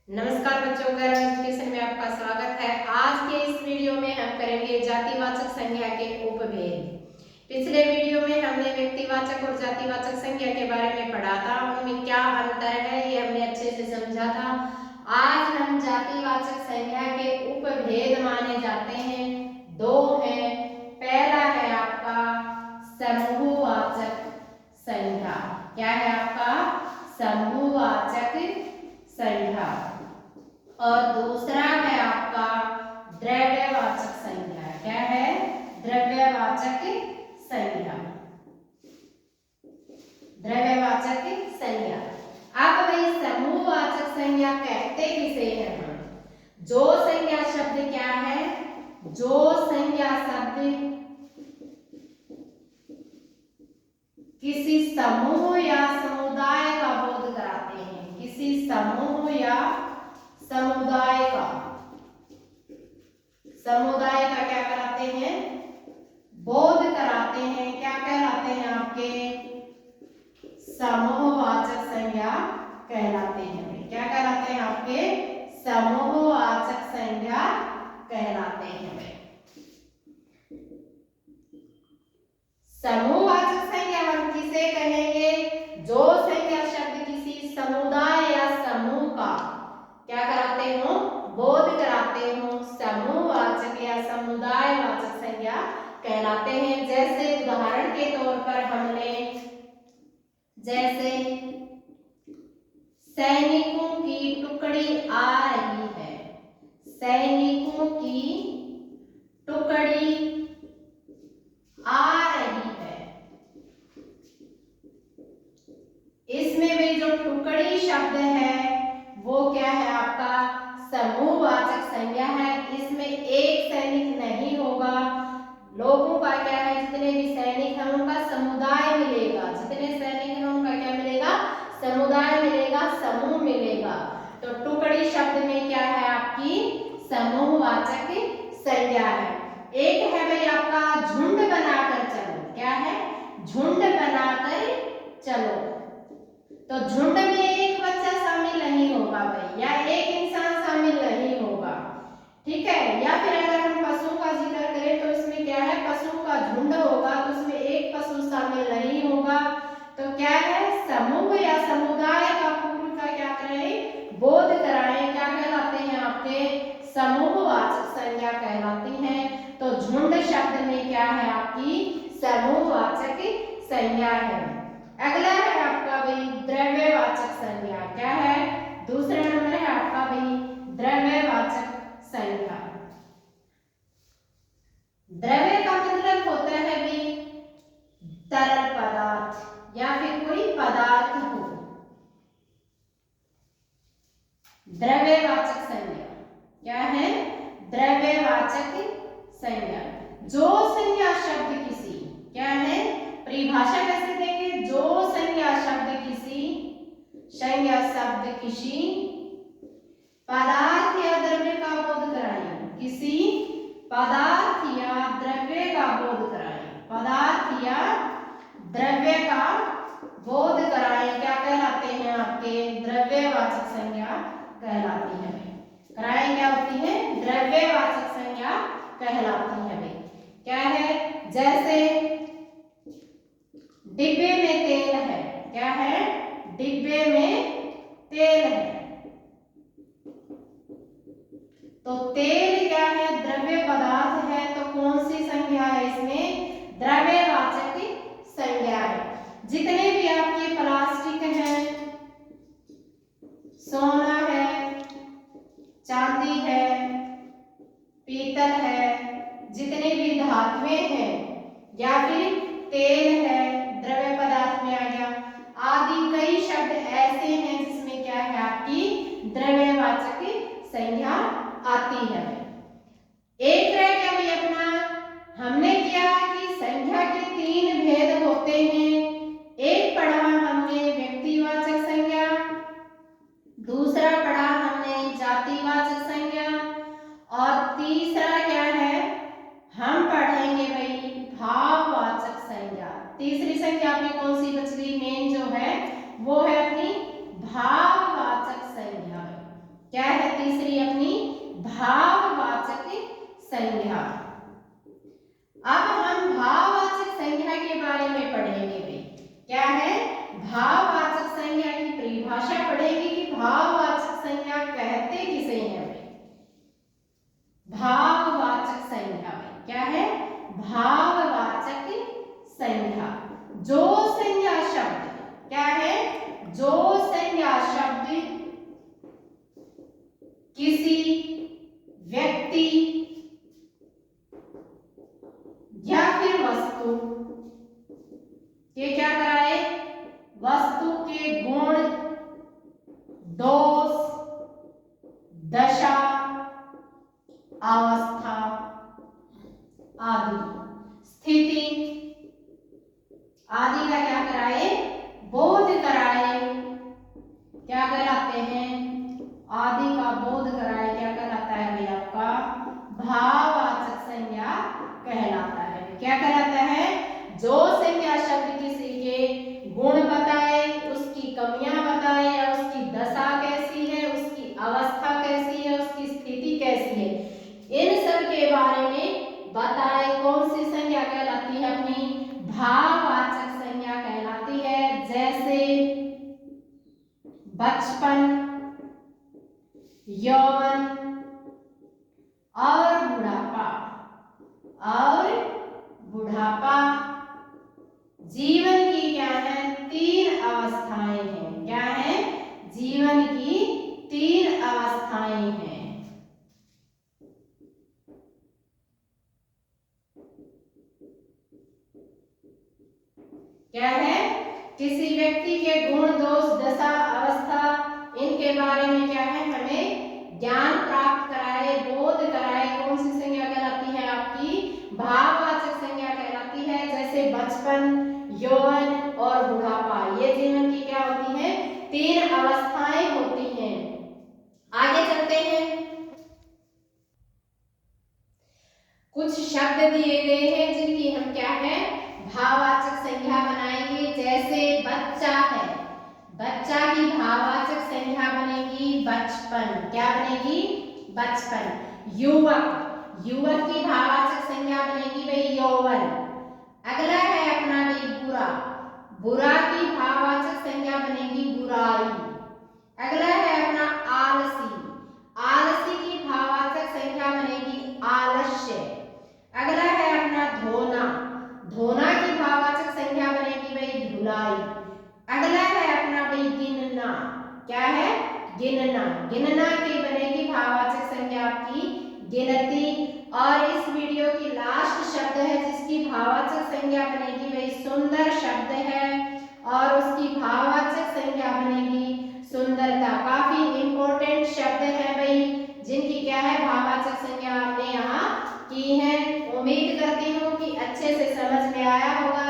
नमस्कार बच्चों, girl education में आपका स्वागत है। आज के इस वीडियो में हम करेंगे जातिवाचक संज्ञा के उपभेद। पिछले वीडियो में हमने व्यक्तिवाचक और जातिवाचक संज्ञा के बारे में पढ़ा था, उनमें क्या अंतर है ये हमने अच्छे से समझा था। आज हम जातिवाचक संज्ञा के उपभेद माने जाते हैं, दो हैं। पहला है आपका समूहवाचक संज्ञा। क्या है आपका? समूहवाचक संज्ञा। और दूसरा है आपका द्रव्यवाचक संज्ञा। क्या है? द्रव्यवाचक संज्ञा। द्रव्यवाचक संज्ञा। अब भाई समूहवाचक संज्ञा कहते किसे हैं हम? जो संज्ञा शब्द क्या है? जो संज्ञा शब्द किसी समूह या समुदाय का बोध कराते हैं, किसी समूह या समुदाय का क्या कराते हैं? बोध कराते हैं। क्या कहलाते हैं आपके? समूहवाचक संज्ञा कहलाते हैं। क्या कहलाते हैं आपके? समूहवाचक संज्ञा कहलाते हैं। समूहवाचक संज्ञा हम किसे कहेंगे? जो संज्ञा शब्द किसी समुदाय या समूह का क्या कराते हो? बोध कराते हो। समूहवाचक या समुदायवाचक संज्ञा कहलाते हैं। जैसे उदाहरण के तौर पर हमने जैसे सैनिकों की टुकड़ी आ रही है, सैनिकों की टुकड़ी आ रही है। इसमें भी जो टुकड़ी शब्द है वो क्या है आपका? समूहवाचक संज्ञा है। इसमें एक सैनिक नहीं होगा, लोगों का क्या है? जितने भी सैनिक हैं उनका समुदाय मिलेगा। जितने सैनिक हैं उनका क्या मिलेगा? समुदाय मिलेगा, समूह मिलेगा। तो टुकड़ी शब्द में क्या है आपकी? समूहवाचक संज्ञा है। एक है भाई आपका झुंड बनाकर चलो। क्या है? झुंड बनाकर चलो। तो झुंड में एक बच्चा शामिल नहीं होगा भाई, या एक इंसान शामिल नहीं होगा, ठीक है। या फिर अगर हम पशु का जिक्र करें तो इसमें क्या है? पशु का झुंड होगा तो उसमें एक पशु शामिल नहीं होगा। तो क्या है? समूह या समुदाय का पूर्व का क्या करें? बोध कराएं। क्या कहलाते हैं आपके? समूहवाचक संज्ञा कहलाती हैं। तो झुंड शब्द में क्या है आपकी? समूहवाचक संज्ञा है। अगला है आपका भाई द्रव्यवाचक संज्ञा। क्या है? दूसरा नंबर है आपका भाई द्रव्यवाचक संज्ञा। द्रव्य का मतलब होता है भाई तरल पदार्थ या फिर कोई पदार्थ हो। द्रव्यवाचक संज्ञा क्या है? द्रव्यवाचक संज्ञा। जो संज्ञा शब्द किसी क्या है? परिभाषा कैसे देंगे? जो संज्ञा शब्द किसी पदार्थ या द्रव्य का बोध कराए। किसी पदार्थ या द्रव्य का बोध कराए। पदार्थ या द्रव्य का बोध कराए। क्या कहलाते हैं आपके? द्रव्यवाचक संज्ञा कहलाती है। कराए क्या होती है? द्रव्यवाचक संज्ञा कहलाती है। क्या है? जैसे डिब्बे में तेल है। क्या है? डिब्बे में तेल है। तो तेल क्या है? द्रव्य पदार्थ है। तो कौन सी संज्ञा है इसमें? द्रव्यवाचक संज्ञा है। जितने भी आपके प्लास्टिक हैं, सोना है, चांदी है, पीतल है, जितने भी धातुएं हैं या फिर तेल है, द्रव्य पदार्थ में आ गया, आदि कई शब्द ऐसे हैं जिसमें क्या है आपकी? द्रव्यवाचक संज्ञा आती है। एक रह गया भाई अपना, हमने किया कि संज्ञा के तीन भेद होते हैं। एक पढ़ा हमने व्यक्तिवाचक संज्ञा, दूसरा पढ़ा हमने जातिवाचक संज्ञा, और तीसरा क्या है? हम पढ़ेंगे भाई भाववाचक संज्ञा। तीसरी संज्ञा अपनी कौन सी बच गई? मेन जो है वो है अपनी भाववाचक संज्ञा। क्या दोष, दशा, अवस्था आदि। स्थिति आदि का क्या कराए? बोध कराए। क्या कहलाते हैं? आदि का बोध कराए। क्या कहलाता है भाई? आपका भाववाचक संज्ञा कहलाता है। क्या कहलाता है? जो संज्ञा शब्द किसी के गुण बताए, उसकी कमियां बताए, या उसकी दशा कैसी है, उसकी अवस्था कैसी है, उसकी स्थिति कैसी है, इन सब के बारे में बताए, कौन सी संज्ञा कहलाती है? अपनी भाववाचक संज्ञा कहलाती है। जैसे बचपन, यौवन और बुढ़ापा। और बुढ़ापा जीवन की क्या है? 3 अवस्थाएं हैं। क्या है? जीवन की 3 अवस्थाएं हैं। क्या है? किसी व्यक्ति के गुण, दोष, दशा, अवस्था, इनके बारे में क्या है? हमें ज्ञान प्राप्त कराए, बोध कराए। कौन सी संज्ञा कहलाती है? आपकी भाववाचक संज्ञा कहलाती है। जैसे बचपन, यौवन और बुढ़ापा, ये जीवन की क्या होती है? 3 अवस्थाएं होती हैं। आगे चलते हैं। कुछ शब्द दिए गए हैं जिनकी हम क्या है? भाववाचक संज्ञा बनाएंगे। जैसे बच्चा है, बच्चा की भाववाचक संज्ञा बनेगी बचपन। क्या बनेगी? बचपन। युवक, युवक की भाववाचक संज्ञा बनेगी भाई यौवन। अगला है अपना भाई बुरा, बुरा की भाववाचक संज्ञा बनेगी बुराई। अगला है अपना आलसी, आलसी की भाववाचक संज्ञा बनेगी आलस्य। अगला है अपना धोना, धोना की भाववाचक संज्ञा बनेगी भाई धुलाई। अगला है अपना भाई गिनना। क्या है? गिनना। गिनना की बनेगी भाववाचक संज्ञा आपकी गिनती। और इस वीडियो की लास्ट शब्द है जिसकी भाववाचक संज्ञा बनेगी भाई सुंदर शब्द है, और उसकी भाववाचक संज्ञा बनेगी सुंदरता। काफी इंपॉर्टेंट शब्द है भाई, जिनकी क्या है? भाववाचक संज्ञा आपने यहाँ की है। उम्मीद करती हूँ कि अच्छे से समझ में आया होगा।